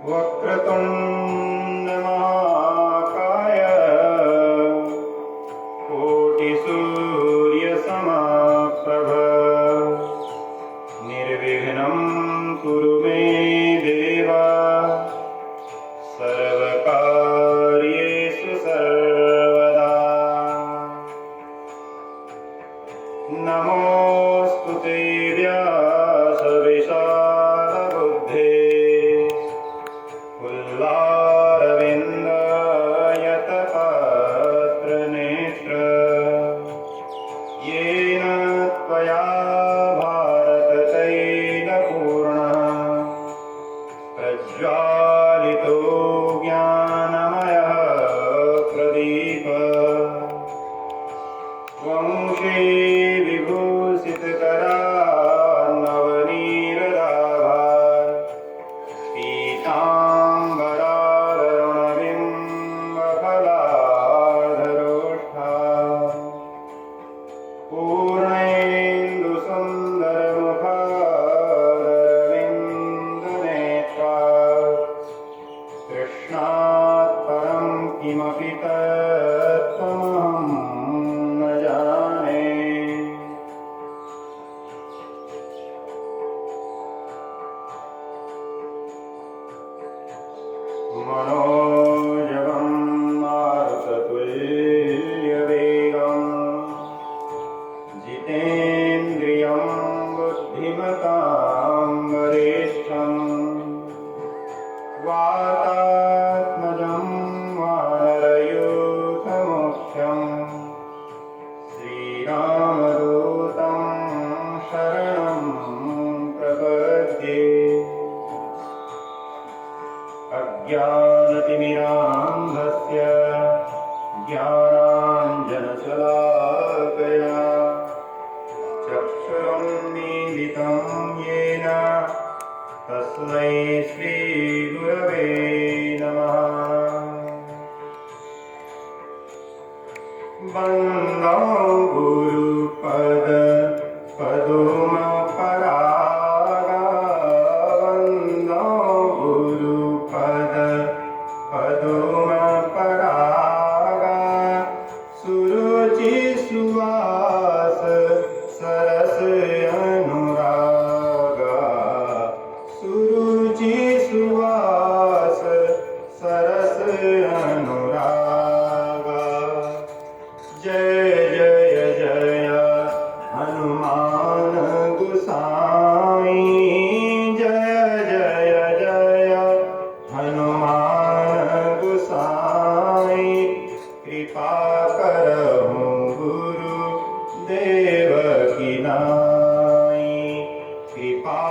वक्रतुण्ड महाकाय कोटिसूर्यसमप्रभ निर्विघ्नं कुरु मे देव सर्वकार्येषु सर्वदा। नमोऽस्तु ते व्यासविशालबुद्धे फुल्लारविन्दयतपत्रनेत्र येन त्वया भारततैलपूर्णः प्रज्वालितो ज्ञानमयः प्रदीपः वंशे विभूषितकरान्नवनीरदाभाः पीताम्बरारुणबिम्बफलाधरोष्ठा पूर्णेन्दुसुन्दरमुखारविन्दनेत्रा कृष्णात् परं किमपि तत्त्वमहं न जाने। मनोजवं मारुततुल्यवेगं जितेन्द्रियं बुद्धिमतां वरिष्ठं वातात्मजं वानरयूथमुख्यं श्रीरामदूतं शरणं प्रपद्ये। अज्ञानतिमिरान्धस्य ज्ञानाञ्जनशलाकया चक्षुरुन्मीलितं येन तस्मै श्रीगुरवे नमः। वन्दो गुरुपद पदुमपरागा वन्दो गुरुपद पदुमपरागा सुरुचि सुवास सरस अनुरागा सुरुचि सुवास सरस अनुरागा। जय जय जय हनुमान गोसाई जय जय जय हनुमान गोसाई कृपा करहु गुरु देव की नाई कृपा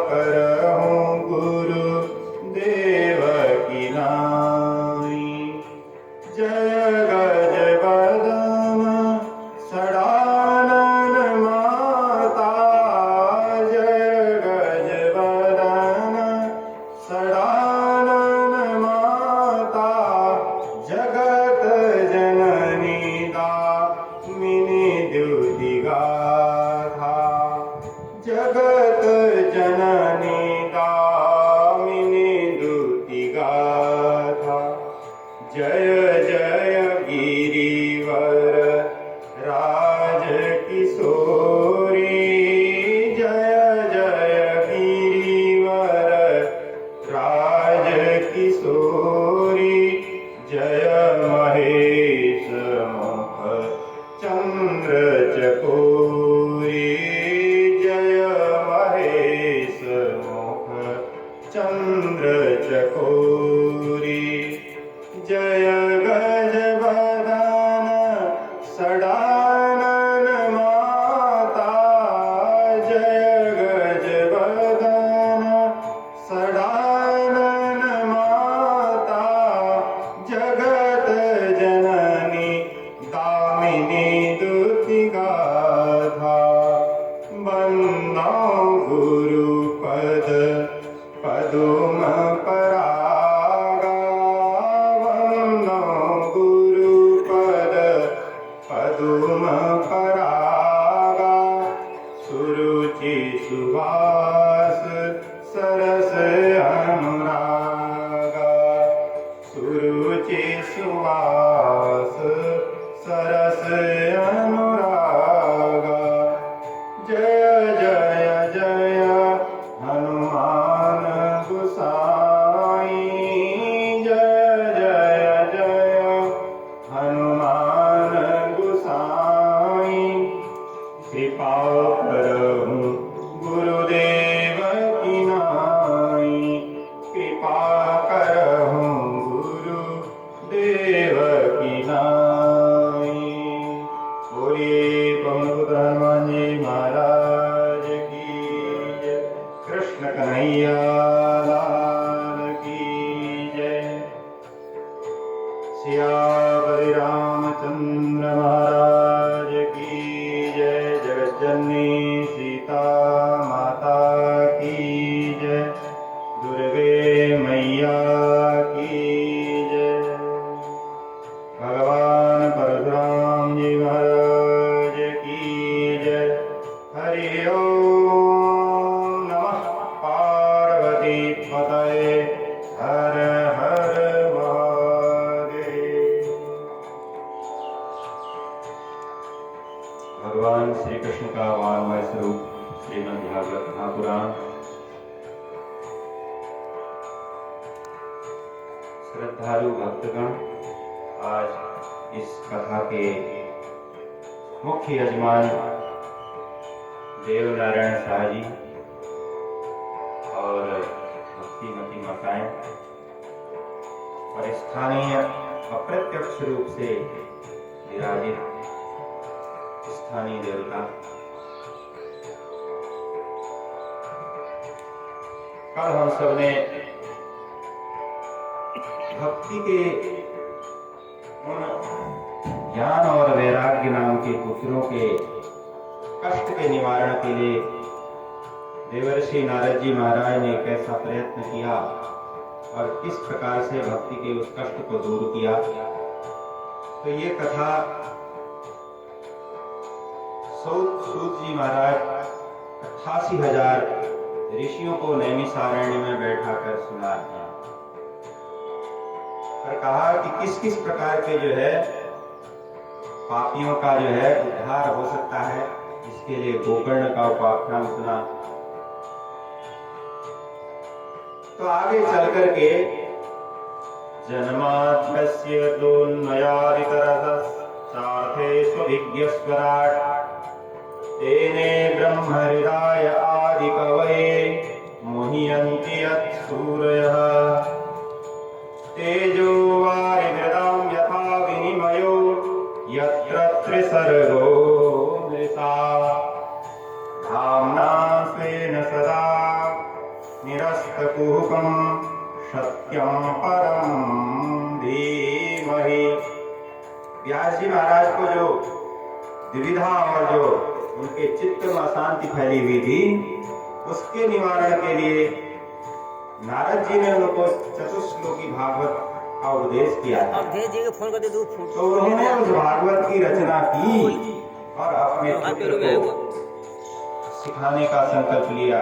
करहु गुरु देव की नाई। जय गजवदन सडानन माता जय गजवदन सडानन माता जगत जननी दामिनी द्युतिगाथा जगत जननी दामिनी द्युतिगाथा। जय जय गिरिवर राजकिशोरी जय जय गिरिवर राजकिशोरी जय महेश मुख चन्द्रचकोरी जय महेश मुख चन्द्रचकोरी। जय गजवदन सडानन माता जय गजवदन सडानन माता जगत जननी दामिनी द्युतिगाथा। वन्दो गुरुपद पदुमपरागा वन्दो गुरुपद पदुमपरागा सुरुचि सुवास सरस अनुरागा। दुर्गे मैया की जय। भगवान परशुराम जी महाराज की जय। हरि ओम नमः पार्वती पतये हर हर महादेव। भगवान श्री कृष्ण का वाङ्मय स्वरूप श्रीमद् भागवत महापुराण। श्रद्धालु भक्तगण, आज इस कथा के मुख्य यजमान देव नारायण शाह जी और भक्तिमती माताएं और स्थानीय अप्रत्यक्ष रूप से विराजित स्थानीय देवता, कल हम सबने भक्ति के उन ज्ञान और वैराग्य नाम के पुत्रों के कष्ट के निवारण के लिए देवर्षि नारद जी महाराज ने कैसा प्रयत्न किया और किस प्रकार से भक्ति के उस कष्ट को दूर किया। तो ये कथा सूत जी महाराज 88,000 ऋषियों को नैमिषारण्य में बैठा कर सुना दिया और कहा कि किस किस प्रकार के जो है पापियों का जो है उद्धार हो सकता है। इसके लिए गोकर्ण का उपाख्यान सुना। तो आगे चल करके जन्माद्यस्य तोन्मयादितरतः सार्थेष्वभिज्ञस्वराट् तेने ब्रह्महृदाय आदिकवये मुह्यन्ति यत्सूरयः तेजो वारिमृदां यथा विनिमयो यत्र त्रिसर्गो मृषा धाम्ना स्वेन सदा निरस्तकुहकं सत्यं परं धीमहि। व्यास जी महाराज को जो द्विविधा और जो उनके चित्त में अशांति फैली हुई थी, उसके निवारण के लिए नारद जी ने उनको चतुश्लोकी भागवत का उपदेश किया था। तो उन्होंने उस भागवत की रचना की और अपने पुत्र को सिखाने का संकल्प लिया,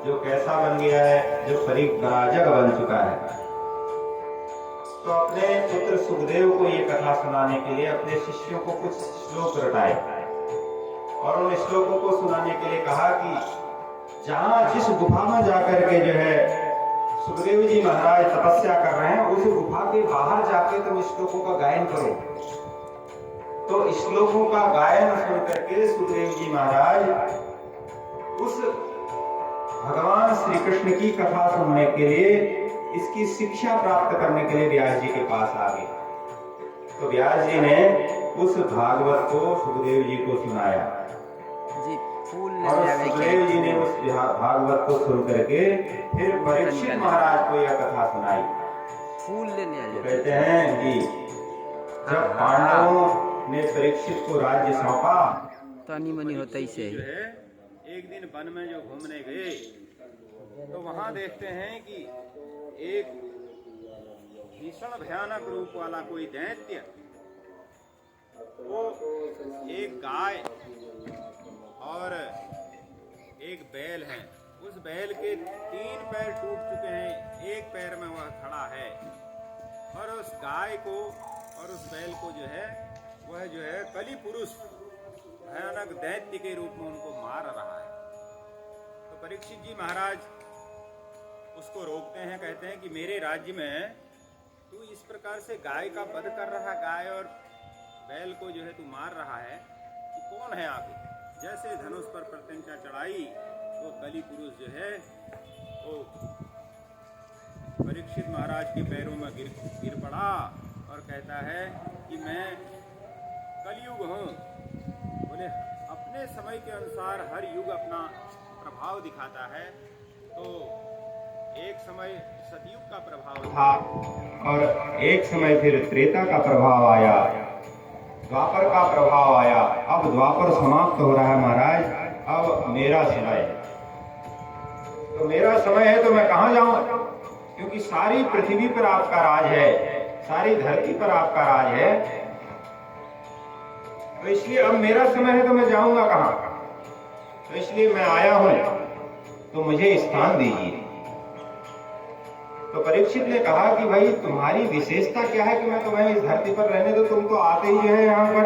जो कैसा बन गया है, जो परिव्राजक बन चुका है। तो अपने पुत्र सुखदेव को ये कथा सुनाने के लिए अपने शिष्यों को कुछ श्लोक रटाए और उन श्लोकों को सुनाने के लिए कहा कि जहां जिस गुफा में जाकर के जो है सुखदेव जी महाराज तपस्या कर रहे हैं, उस गुफा के बाहर जाके तुम श्लोकों का गायन करो। तो श्लोकों का गायन सुन करके सुखदेव जी महाराज उस भगवान श्री कृष्ण की कथा सुनने के लिए, इसकी शिक्षा प्राप्त करने के लिए व्यास जी के पास आ गए। तो व्यास जी ने उस भागवत को सुखदेव जी को सुनाया और सुखदेव जी ने उस भागवत को सुन करके फिर परीक्षित महाराज को यह कथा सुनाई। तो कहते हैं कि जब पांडवों ने परीक्षित को राज्य सौंपा, तानी मनी होता ही से जो है एक दिन वन में जो घूमने गए तो वहां देखते हैं कि एक भीषण भयानक रूप वाला कोई दैत्य, वो एक गाय और एक बैल है। उस बैल के 3 पैर टूट चुके हैं, एक पैर में वह खड़ा है और उस गाय को और उस बैल को जो है वह जो है कली पुरुष भयानक दैत्य के रूप में उनको मार रहा है। तो परीक्षित जी महाराज उसको रोकते हैं, कहते हैं कि मेरे राज्य में तू इस प्रकार से गाय का वध कर रहा, गाय और बैल को जो है तू मार रहा है, तू कौन है आगे? जैसे धनुष पर प्रत्यंचा चढ़ाई वो कली पुरुष जो है वो परीक्षित महाराज के पैरों में गिर पड़ा और कहता है कि मैं कलयुग हूँ। बोले अपने समय के अनुसार हर युग अपना प्रभाव दिखाता है। तो एक समय सतयुग का प्रभाव था और एक समय फिर त्रेता का प्रभाव आया, द्वापर का प्रभाव आया। अब द्वापर समाप्त हो रहा है महाराज, अब मेरा समय है। तो मेरा समय है तो मैं कहाँ जाऊं? क्योंकि सारी पृथ्वी पर आपका राज है, सारी धरती पर आपका राज है। तो इसलिए अब मेरा समय है तो मैं जाऊंगा कहां? तो इसलिए मैं आया हूं, तो मुझे स्थान दीजिए। तो परीक्षित ने कहा कि भाई तुम्हारी विशेषता क्या है कि मैं तुम्हें इस धरती पर रहने दो? तुम तो आते ही जो है यहाँ पर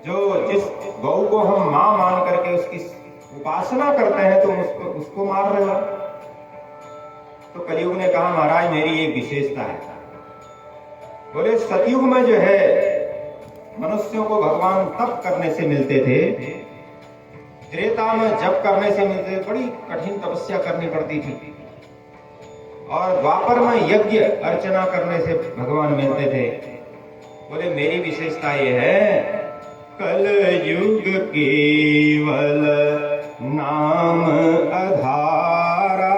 जो जिस गौ को हम मां मान करके उसकी उपासना करते हैं तुम उसको मार रहे हो। तो कलयुग ने कहा महाराज मेरी एक विशेषता है। बोले सतयुग में जो है मनुष्यों को भगवान तप करने से मिलते थे, त्रेता में जप करने से मिलते थे, बड़ी कठिन तपस्या करनी पड़ती थी, और द्वापर में यज्ञ अर्चना करने से भगवान मिलते थे। बोले मेरी विशेषता ये है, कल युग केवल नाम आधारा,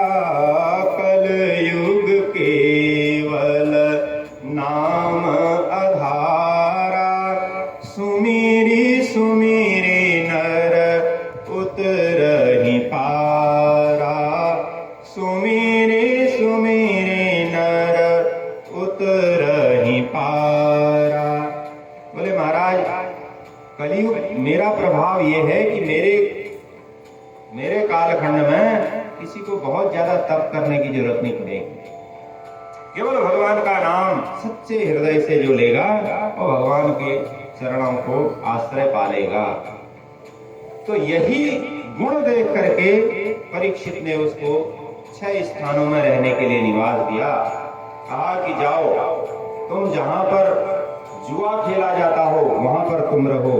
कल युग केवल नाम आधारा, सुमिरी सुमिरी नर उतरहि पारा, सुमिरी सुमिरी नर उतरहि पारा। बोले महाराज कलयुग मेरा प्रभाव ये है कि मेरे कालखंड में किसी को बहुत ज्यादा तप करने की जरूरत नहीं पड़ेगी। केवल भगवान का नाम सच्चे हृदय से जो लेगा वो भगवान के चरणों को आश्रय पालेगा। तो यही गुण देख करके परीक्षित ने उसको 6 स्थानों में रहने के लिए निवास दिया। कहा कि जाओ तुम जहां पर जुआ खेला जाता हो वहां पर तुम रहो,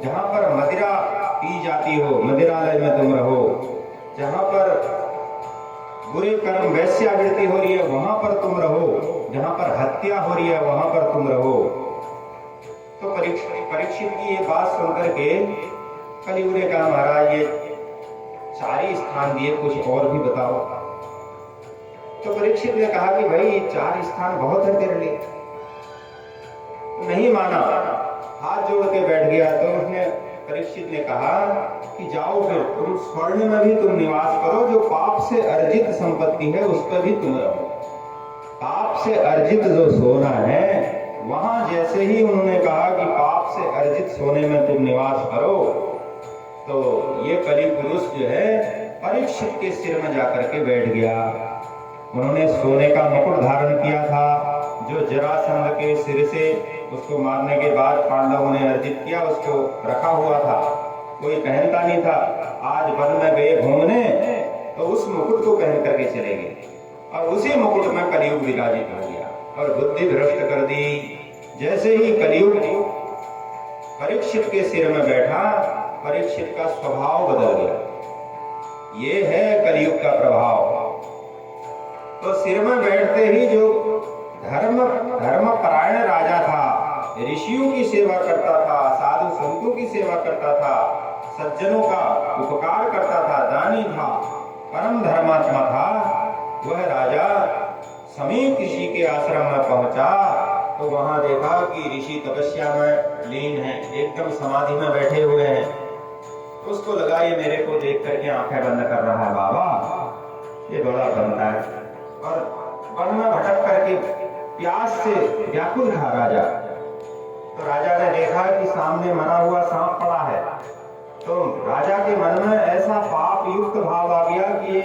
जहां पर मदिरा पी जाती हो मदिरालय में तुम रहो, जहां पर बुरे कर्म वैश्यावृत्ति हो रही है वहां पर तुम रहो, जहां पर हत्या हो रही है वहां पर तुम रहो। तो परीक्षित की ये बात सुनकर के कलयुग ने कहा महाराज ये 4 ही स्थान दिए, कुछ और भी बताओ। तो परीक्षित ने कहा कि भाई ये 4 स्थान बहुत है तेरे लिए। नहीं माना, हाथ जोड़ के बैठ गया। तो उसने परीक्षित ने कहा कि जाओ फिर तुम स्वर्ण में भी तुम निवास करो, जो पाप से अर्जित संपत्ति है उस पर भी तुम रहो। पाप से अर्जित जो सोना है वहां जैसे ही उन्होंने कहा कि पाप से अर्जित सोने में तुम निवास करो, तो ये कलि पुरुष जो है परीक्षित के सिर में जाकर के बैठ गया। उन्होंने सोने का मुकुट धारण किया था जो जरासंध के सिर से उसको मारने के बाद पांडवों ने अर्जित किया, उसको रखा हुआ था, कोई पहनता नहीं था। आज वन में गए घूमने तो उस मुकुट को पहन करके चले गए और उसी मुकुट में कलयुग विराजित हो गया और बुद्धि भ्रष्ट कर दी। जैसे ही कलयुग परीक्षित के सिर में बैठा, परीक्षित का स्वभाव बदल गया। ये है कलयुग का प्रभाव। तो सिर में बैठते ही जो धर्म परायण राजा था, ऋषियों की सेवा करता था, साधु संतों की सेवा करता था, सज्जनों का उपकार करता था, दानी था, परम धर्मात्मा था, वह राजा समीप ऋषि के आश्रम में पहुंचा तो वहां देखा कि ऋषि तपस्या में लीन है, एकदम समाधि में बैठे हुए हैं। उसको लगा ये मेरे को देख करके आंखें बंद कर रहा है, बाबा ये बड़ा बनता है। और वन में भटक करके प्यास से व्याकुल था राजा। तो राजा ने देखा कि सामने मरा हुआ सांप पड़ा है। तो राजा के मन में ऐसा पाप युक्त भाव आ गया कि ये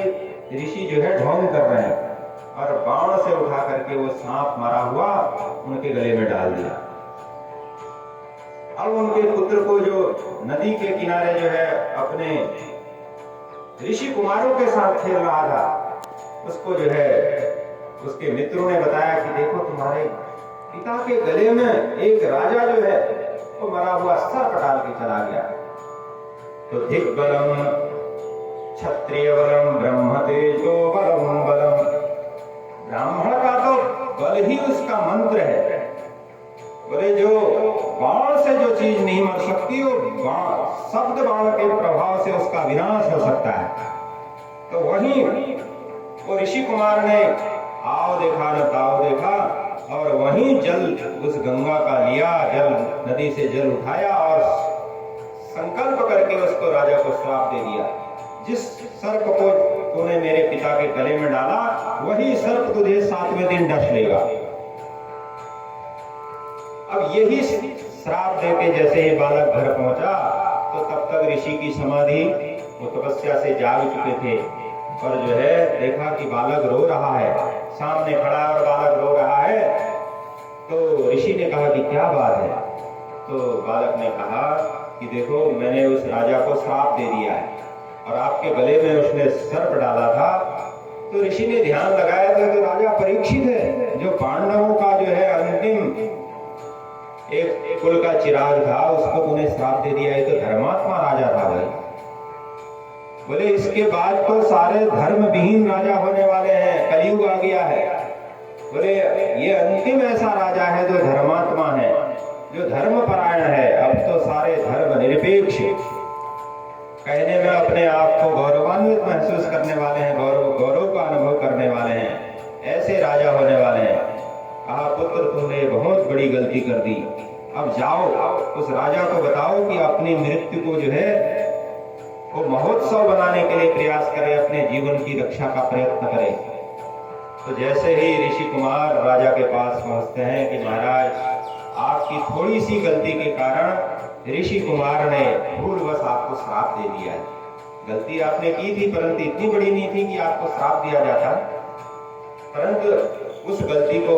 ऋषि जो है ढोंग कर रहे हैं, और बाण से उठा करके वो सांप मरा हुआ उनके गले में डाल दिया। अब उनके पुत्र को जो नदी के किनारे जो है अपने ऋषि कुमारों के साथ खेल रहा था, उसको जो है उसके मित्रों ने बताया कि देखो तुम्हारे पिता के गले में एक राजा जो है वो मरा हुआ सर्प डाल के चला गया। तो दिग्बलम क्षत्रिय बलम ब्रह्म तेजो बलम बलम, ब्राह्मण का तो बल ही उसका मंत्र है। बोले जो बाण से जो चीज नहीं मर सकती वो शब्द बाण के प्रभाव से उसका विनाश हो सकता है। तो वहीं वो ऋषि कुमार ने आओ देखा न ताओ देखा और वहीं जल उस गंगा का लिया, जल नदी से जल उठाया और संकल्प करके उसको राजा को श्राप दे दिया, जिस सर्प को तूने मेरे पिता के गले में डाला वही सर्प तुझे 7 दिन डस लेगा। अब यही श्राप देके जैसे ही बालक घर पहुंचा तो तब तक ऋषि की समाधि, वो तपस्या से जाग चुके थे, और जो है देखा कि बालक रो रहा है, सामने खड़ा है और बालक रो रहा है। तो ऋषि ने कहा कि क्या बात है? तो बालक ने कहा कि देखो, मैंने उस राजा को श्राप दे दिया है और आपके गले में उसने सर्प डाला था। तो ऋषि ने ध्यान लगाया था तो राजा परीक्षित है, जो पांडवों का जो है अंतिम एक कुल का चिराग था, उसको तूने श्राप दे दिया है, तो धर्मात्मा राजा था भाई। बोले इसके बाद तो सारे धर्म विहीन राजा होने वाले हैं, कलयुग आ गया है। बोले ये अंतिम ऐसा राजा है जो धर्मात्मा है, जो धर्म परायण है। अब तो सारे धर्म निरपेक्ष, कहने में अपने आप को गौरवान्वित महसूस करने वाले हैं, गौरव का अनुभव करने वाले हैं, ऐसे राजा होने वाले हैं। कहा पुत्र, तुमने बहुत बड़ी गलती कर दी, अब जाओ उस राजा को बताओ कि अपनी मृत्यु को जो है वो महोत्सव बनाने के लिए प्रयास करे, अपने जीवन की रक्षा का प्रयत्न करे। तो जैसे ही ऋषि कुमार राजा के पास पहुंचते हैं कि महाराज, आपकी थोड़ी सी गलती के कारण ऋषि कुमार ने भूलवश आपको श्राप दे दिया है। गलती आपने की थी, परंतु इतनी बड़ी नहीं थी कि आपको श्राप दिया जाता, परंतु उस गलती को,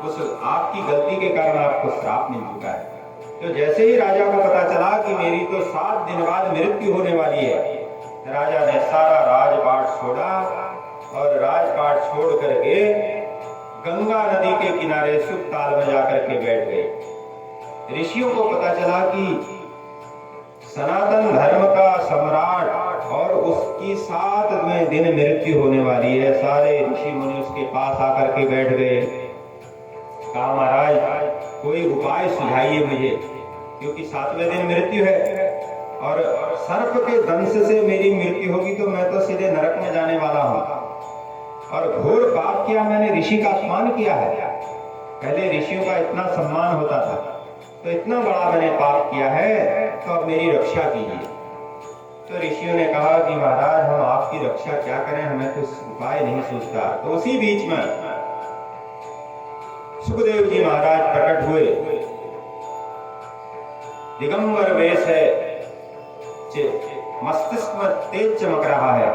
उस आपकी गलती के कारण आपको श्राप मिल चुका है। तो जैसे ही राजा को पता चला कि मेरी तो 7 दिन बाद मृत्यु होने वाली है, राजा ने सारा राजपाट छोड़ा और राजपाट छोड़ करके गंगा नदी के किनारे सुख ताल में जाकर के बैठ गए। ऋषियों को पता चला कि सनातन धर्म का सम्राट और उसकी 7वें दिन मृत्यु होने वाली है। सारे ऋषि मुनि उसके पास आकर के बैठ गए। कहा महाराज, कोई उपाय सुझाइए मुझे, क्योंकि 7वें दिन मृत्यु है और सर्प के दंश से मेरी मृत्यु होगी तो मैं तो सीधे नरक में जाने वाला हूं, और घोर पाप किया मैंने, ऋषि का अपमान किया है। पहले ऋषियों का इतना सम्मान होता था, तो इतना बड़ा मैंने पाप किया है, तो अब मेरी रक्षा कीजिए। तो ऋषियों ने कहा कि महाराज, हम आपकी रक्षा क्या करें, हमें कुछ उपाय नहीं सूझता। तो उसी बीच में सुखदेव जी महाराज प्रकट हुए, दिगंबर वेश है, मस्तिष्क में तेज चमक रहा है,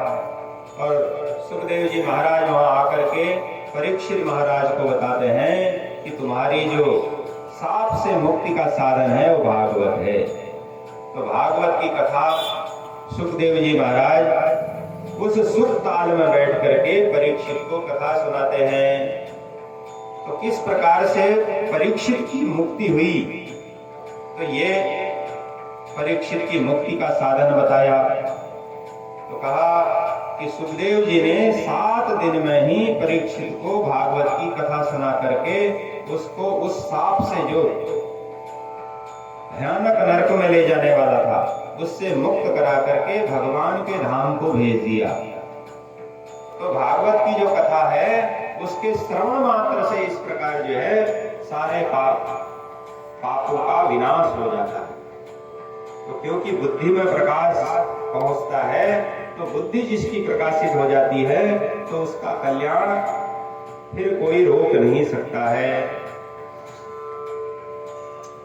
और सुखदेव जी महाराज वहां आकर के परीक्षित महाराज को बताते हैं कि तुम्हारी जो साप से मुक्ति का साधन है वो भागवत है। तो भागवत की कथा सुखदेव जी महाराज उस सुख ताल में बैठ करके परीक्षित को कथा सुनाते हैं। तो किस प्रकार से परीक्षित की मुक्ति हुई, तो ये परीक्षित की मुक्ति का साधन बताया। तो कहा कि सुखदेव जी ने 7 दिन में ही परीक्षित को भागवत की कथा सुना करके उसको उस साप से, जो भयानक नरक में ले जाने वाला था, उससे मुक्त करा करके भगवान के धाम को भेज दिया। तो भागवत की जो कथा है उसके श्रवण मात्र से इस प्रकार जो है सारे पापों का विनाश हो जाता है। तो क्योंकि बुद्धि में प्रकाश पहुंचता है, तो बुद्धि जिसकी प्रकाशित हो जाती है तो उसका कल्याण फिर कोई रोक नहीं सकता है।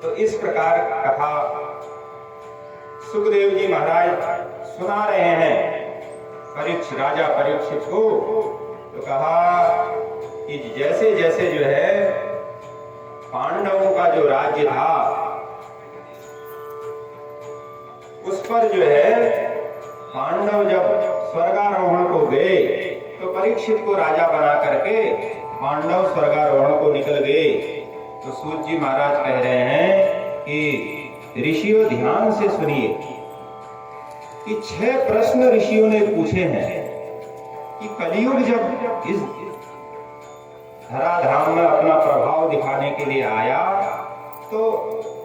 तो इस प्रकार कथा सुखदेव जी महाराज सुना रहे हैं राजा परीक्षित को। तो कहा कि जैसे जैसे जो है पांडवों का जो राज्य था उस पर जो है पांडव जब स्वर्गारोहण को गए, तो परीक्षित को राजा बना करके पांडव स्वर्गारोहण को निकल गए। तो सूत जी महाराज कह रहे हैं कि ऋषियों ध्यान से सुनिए कि 6 प्रश्न ऋषियों ने पूछे हैं कि कलयुग जब इस धराधाम में अपना प्रभाव दिखाने के लिए आया तो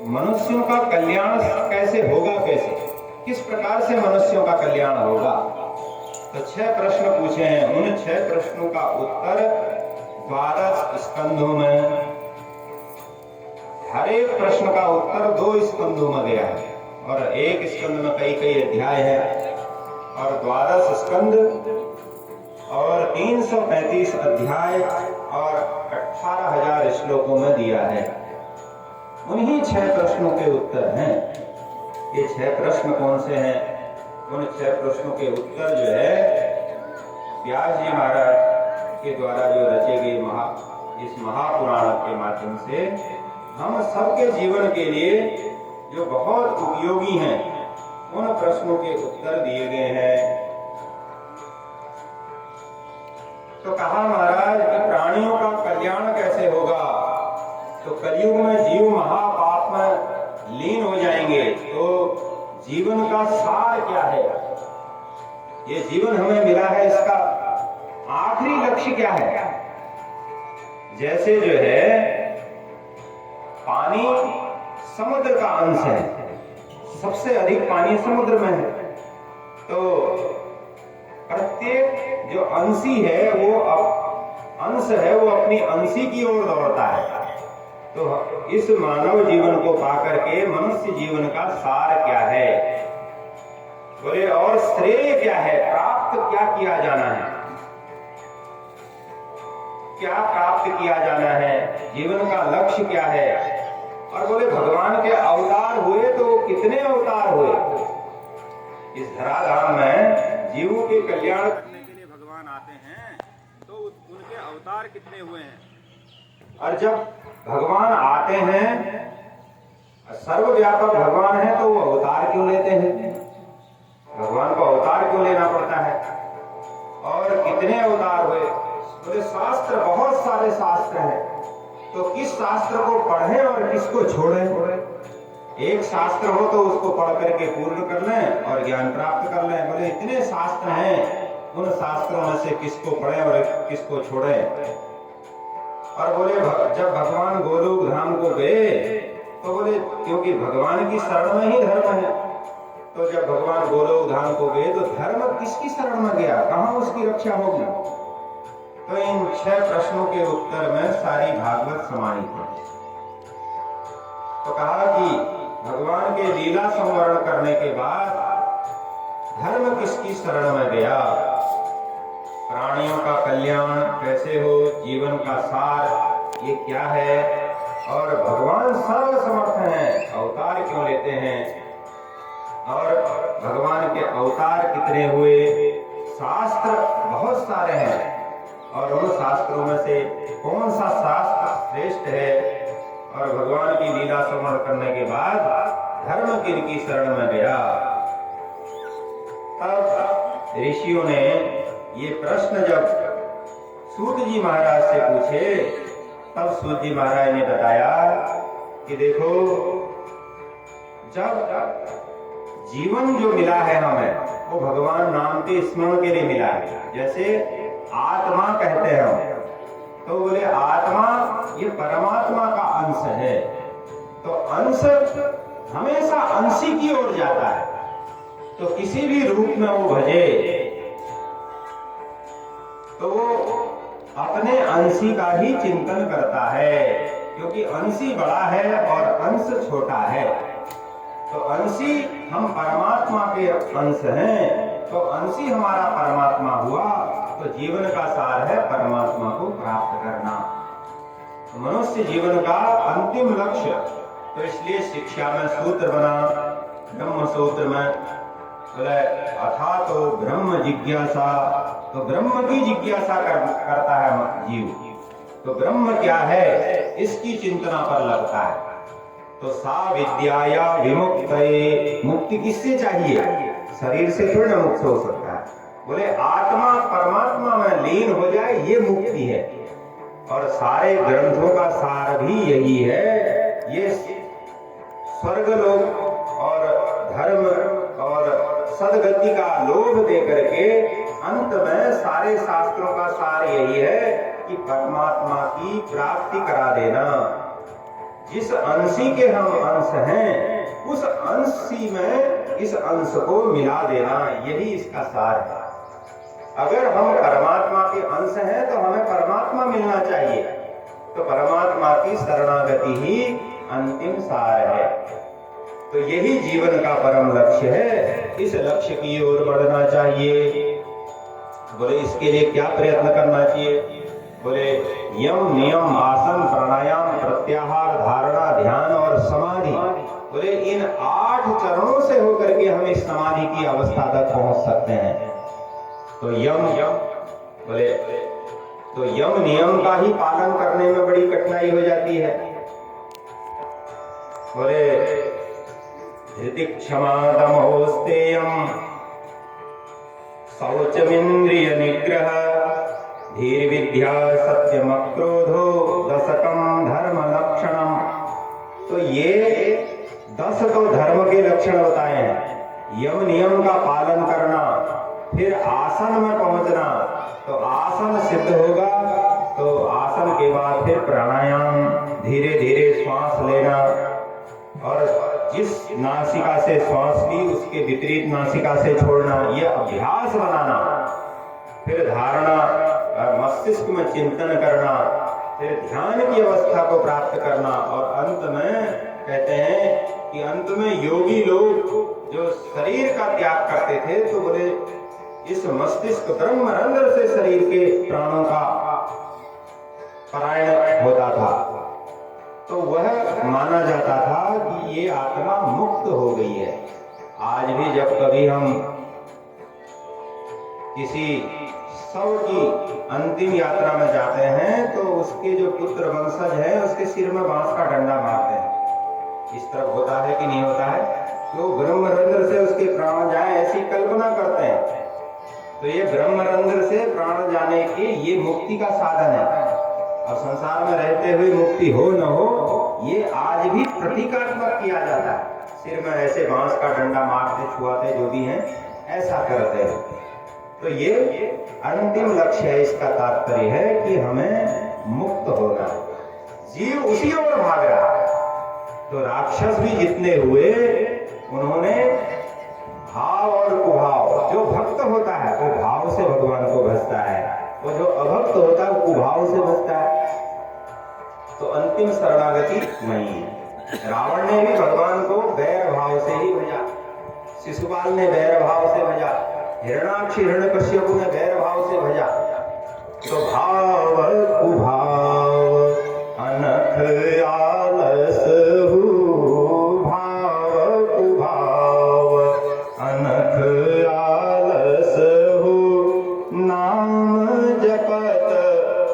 मनुष्यों का कल्याण कैसे होगा, कैसे, किस प्रकार से मनुष्यों का कल्याण होगा। तो 6 प्रश्न पूछे हैं। उन 6 प्रश्नों का उत्तर 12 स्कंधों में, हर एक प्रश्न का उत्तर 2 स्कंधों में गया है, और एक स्कंध में कई कई अध्याय है, और 12 स्कंध और 335 अध्याय और 18,000 श्लोकों में दिया है। उन्हीं 6 प्रश्नों के उत्तर हैं। ये 6 प्रश्न कौन से हैं? उन 6 प्रश्नों के उत्तर जो है व्यास जी महाराज के द्वारा जो रचे गए इस महापुराण के माध्यम से हम सबके जीवन के लिए जो बहुत उपयोगी हैं उन प्रश्नों के उत्तर दिए गए हैं। तो कहा महाराज कि प्राणियों का कल्याण कैसे होगा? तो कलयुग में जीव महापाप में लीन हो जाएंगे, तो जीवन का सार क्या है? ये जीवन हमें मिला है, इसका आखिरी लक्ष्य क्या है? जैसे जो है पानी समुद्र का अंश है, सबसे अधिक पानी समुद्र में है, तो प्रत्येक जो अंशी है वो अंश है वो अपनी अंशी की ओर दौड़ता है। तो इस मानव जीवन को पाकर के मनुष्य जीवन का सार क्या है बोले, और श्रेय क्या है, प्राप्त क्या किया जाना है, क्या प्राप्त किया जाना है, जीवन का लक्ष्य क्या है? और बोले भगवान के अवतार हुए तो कितने अवतार हुए? इस धराधाम में जीवों के कल्याण करने के लिए भगवान आते हैं, तो उनके अवतार कितने हुए हैं? और जब भगवान आते हैं, सर्वव्यापक भगवान है, तो वो अवतार क्यों लेते हैं? भगवान को अवतार क्यों लेना पड़ता है? और कितने अवतार हुए? बोले शास्त्र, बहुत सारे शास्त्र हैं, तो किस शास्त्र को पढ़ें और किसको छोड़ें? एक शास्त्र हो तो उसको पढ़ करके पूर्ण कर लें और ज्ञान प्राप्त कर लें। बोले इतने शास्त्र हैं, उन शास्त्रों में से किसको पढ़ें और किसको छोड़ें? और बोले जब भगवान गोलोक धाम को गए तो बोले क्योंकि भगवान की शरण में ही धर्म है, तो जब भगवान गोलोक धाम को गए तो धर्म किसकी शरण में गया, कहां उसकी रक्षा होगी? तो इन 6 प्रश्नों के उत्तर में सारी भागवत समाहित है। तो कहा कि भगवान के लीला संवरण करने के बाद धर्म किसकी शरण में गया, प्राणियों का कल्याण कैसे हो, जीवन का सार ये क्या है, और भगवान सर्वसमर्थ हैं, अवतार क्यों लेते हैं, और भगवान के अवतार कितने हुए? शास्त्र बहुत सारे हैं, और उन शास्त्रों में से कौन सा शास्त्र श्रेष्ठ है? और भगवान की लीला श्रवण करने के बाद धर्म किनकी शरण में गया? तब ऋषियों ने ये प्रश्न जब सूत जी महाराज से पूछे, तब सूत जी महाराज ने बताया कि देखो, जब जीवन जो मिला है हमें वो भगवान नाम के स्मरण के लिए मिला है। जैसे आत्मा कहते हैं हम, तो बोले आत्मा ये परमात्मा का अंश है, तो अंश हमेशा अंशी की ओर जाता है, तो किसी भी रूप में वो भजे तो वो अपने अंशी का ही चिंतन करता है, क्योंकि अंशी बड़ा है और अंश छोटा है। तो अंशी हम परमात्मा के अंश हैं, तो अंशी हमारा परमात्मा हुआ, तो जीवन का सार है परमात्मा को प्राप्त करना। तो मनुष्य जीवन का अंतिम लक्ष्य, तो इसलिए शिक्षा में सूत्र बना, ब्रह्म सूत्र में बोले अथा तो ब्रह्म जिज्ञासा, तो ब्रह्म की जिज्ञासा करता है जीव, तो ब्रह्म क्या है इसकी चिंतना पर लगता है। तो सा विद्याया विमुक्तये, मुक्ति किससे चाहिए? शरीर से थोड़ा मुक्त हो सकता है। बोले आत्मा परमात्मा में लीन हो जाए, ये मुक्ति है। और सारे ग्रंथों का सार भी यही है, ये स्वर्गलोक और धर्म और सदगति का लोभ दे करके अंत में सारे शास्त्रों का सार यही है कि परमात्मा की प्राप्ति करा देना। जिस अंशी के हम अंश हैं, उस अंशी में इस अंश को मिला देना, यही इसका सार है। अगर हम परमात्मा के अंश हैं तो हमें परमात्मा मिलना चाहिए, तो परमात्मा की शरणागति ही अंतिम सार है। तो यही जीवन का परम लक्ष्य है, इस लक्ष्य की ओर बढ़ना चाहिए। बोले इसके लिए क्या प्रयत्न करना चाहिए? बोले यम नियम आसन प्राणायाम प्रत्याहार धारणा ध्यान और समाधि, बोले इन 8 चरणों से होकर के हम इस समाधि की अवस्था तक पहुंच सकते हैं। तो यम बोले तो यम नियम का ही पालन करने में बड़ी कठिनाई हो जाती है। बोले धृति क्षमा दमोस्तेयम शौचमिंद्रिय निग्रह धीर विद्या सत्यम क्रोधो दशकम धर्म लक्षणम। तो ये 10 तो धर्म के लक्षण बताए हैं। यम नियम का पालन करना, फिर आसन में पहुंचना, तो आसन सिद्ध होगा तो आसन के बाद फिर प्राणायाम, धीरे धीरे श्वास लेना, और जिस नासिका से श्वास ली उसके विपरीत नासिका से छोड़ना, ये अभ्यास बनाना, फिर धारणा, मस्तिष्क में चिंतन करना, फिर ध्यान की अवस्था को प्राप्त करना, और अंत में कहते हैं कि अंत में योगी लोग जो शरीर का त्याग करते थे तो बोले इस मस्तिष्क ब्रह्मरंध्र से शरीर के प्राणों का पलायन होता था, तो वह माना जाता था कि ये आत्मा मुक्त हो गई है। आज भी जब कभी हम किसी शव की अंतिम यात्रा में जाते हैं तो उसके जो पुत्र वंशज है उसके सिर में बांस का डंडा मारते हैं। इस तरफ होता है कि नहीं होता है? तो ब्रह्मरंध्र से उसके प्राण जाए ऐसी कल्पना करते हैं। तो ये ब्रह्मरंध्र से प्राण जाने की ये मुक्ति का साधन है। और संसार में रहते हुए मुक्ति हो न हो, ये आज भी प्रतीकात्मक किया जाता है। सिर में ऐसे बांस का डंडा मारते छुआते जो भी हैं ऐसा करते हैं। तो ये अंतिम लक्ष्य है। इसका तात्पर्य है कि हमें मुक्त होना है। जीव उसी ओर भाग रहा है। तो राक्षस भी जितने हुए उन्होंने भाव और कुभाव, जो भक्त होता है वो भाव से भगवान को भजता है, वो जो अभक्त होता है वो कुभाव से भजता है। तो अंतिम शरणागति नहीं है। रावण ने भी भगवान को वैर भाव से ही भजा, शिशुपाल ने वैर भाव से भजा, हिरणाक्ष हिरण्यकश्यप ने वैर भाव से भजा। तो भाव कुभाव अनख आलस हु, भाव कुभाव अनख आलस हु, नाम जपत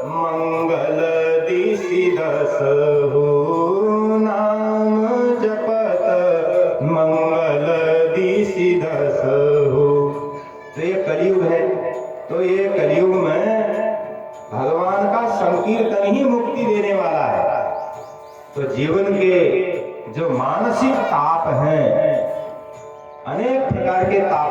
मंगल दिशि दस हु, नाम जपत मंगल दिशि दस हु। तो ये कलयुग है। तो ये कलयुग में भगवान का संकीर्तन ही मुक्ति देने वाला है। तो जीवन के जो मानसिक ताप हैं, अनेक प्रकार के तापों